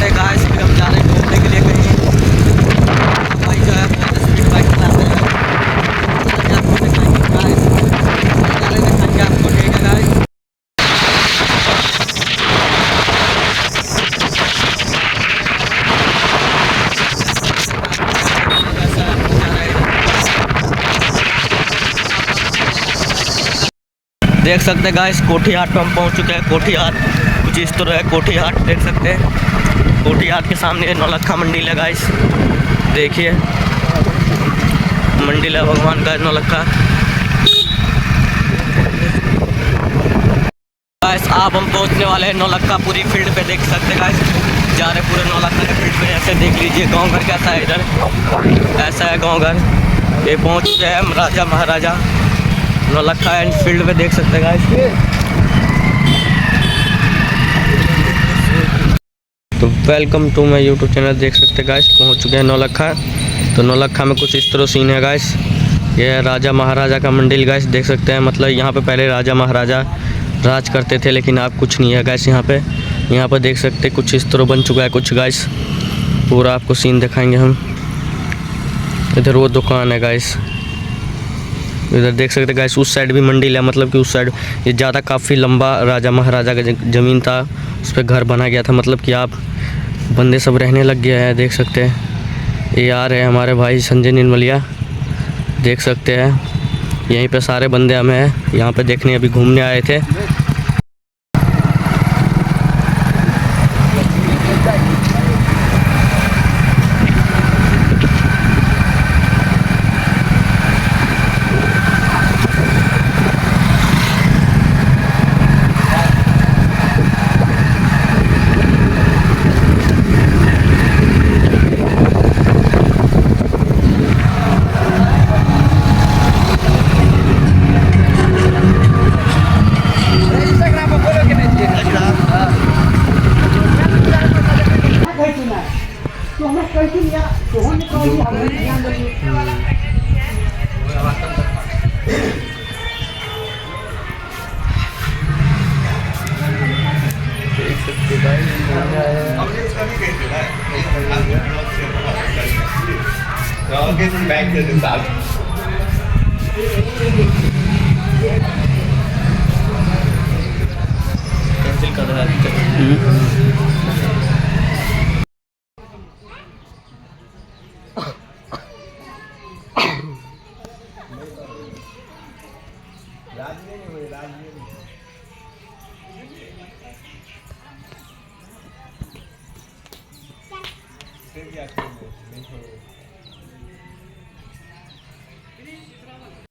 सकते हैं गाइस कि हम जा रहे हैं घूमने के लिए कहीं। भाई जो है बहुत स्पीड बाइक चलाते हैं, आपको दिखाएंगे गाइस, दिखाएंगे आपको, ठीक है गाइस। देख सकते हैं गाइस कोठी हाट पर हम पहुंच चुके हैं। कोठी हाट कुछ इस तरह है। कोठी हाट देख सकते हैं। कोठी हाट के सामने नौलक्खा मंदिर है गाइस, देखिए मंदिर है भगवान का नौलक्खा। गाइस आप हम पहुंचने वाले हैं नौलक्खा पूरी फील्ड पे, देख सकते हैं गाइस जा रहे पूरे नौलक्खा के फील्ड पे। ऐसे देख लीजिए गाँव घर कैसा है, इधर ऐसा है गाँव घर। ये पहुँच चुके हैं हम राजा महाराजा नौलक्खा एंड फील्ड पे, देख सकते हैं गाइस। तो welcome to my YouTube channel. देख सकते हैं गाइस पहुंच चुके हैं नौलक्खा। तो नौलक्खा में कुछ इस तरह सीन है गाइस। ये है राजा महाराजा का मंदिर गाइस, देख सकते हैं। मतलब यहाँ पे पहले राजा महाराजा राज करते थे, लेकिन अब कुछ नहीं है गाइस यहाँ पे। यहाँ पे देख सकते हैं कुछ इस तरह बन चुका है कुछ गाइस। पूरा आपको सीन दिखाएंगे हम। इधर वो दुकान है गाइस, इधर देख सकते हैं गाइस। उस साइड भी मंदिर है, मतलब कि उस साइड ये ज़्यादा काफ़ी लंबा राजा महाराजा का ज़मीन था, उस पर घर बना गया था। मतलब कि आप बंदे सब रहने लग गया है, देख सकते हैं। ये आ रहे हैं हमारे भाई संजय निर्मलिया, देख सकते हैं। यहीं पे सारे बंदे हमें हैं यहाँ पे देखने, अभी घूमने आए थे। कैंसिल कर रहा है।